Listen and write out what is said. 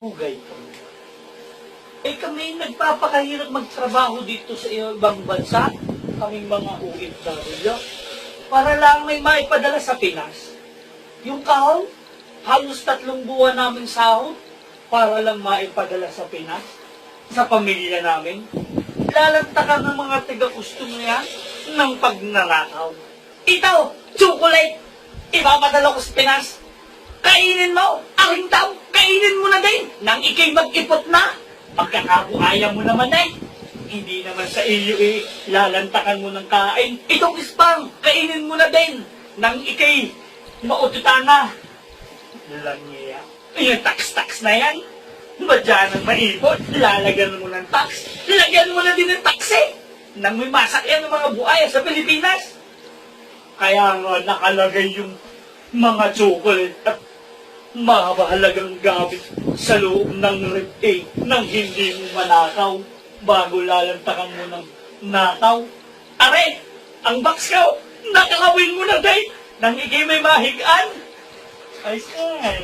Hugay ko. Kami nagpapakahirap magtrabaho dito sa ibang bansa, kaming mga OFW, para lang may maipadala sa Pinas. Yung kahon, halos 3 buwan namin sahod, para lang maipadala sa Pinas, sa pamilya namin. Lalantakan ng mga taga-customer yan ng pagnanakaw. Ito, chocolate, ipapadala ko sa Pinas. Kainin mo, aking tao, kainin mo na din, nang ikay mag-ipot na. Pagkakabuaya mo naman hindi naman sa iyo lalantakan mo ng kain. Itong spam, kainin mo na din, nang ikay maututan na. Langya, yung tax-tax na yan, ba dyan ang maipot, lalagyan mo ng tax, lagyan mo na din ng tax nang may masakyan ng mga buaya sa Pilipinas. Kaya nga nakalagay yung mga chocolate at mahalagang gamit sa loob ng rib nang hindi mo manakaw bago lalantakan mo ng nakaw. Are, ang box ko, nakakawin mo na din nang ikay may mahigaan. Ay, saan?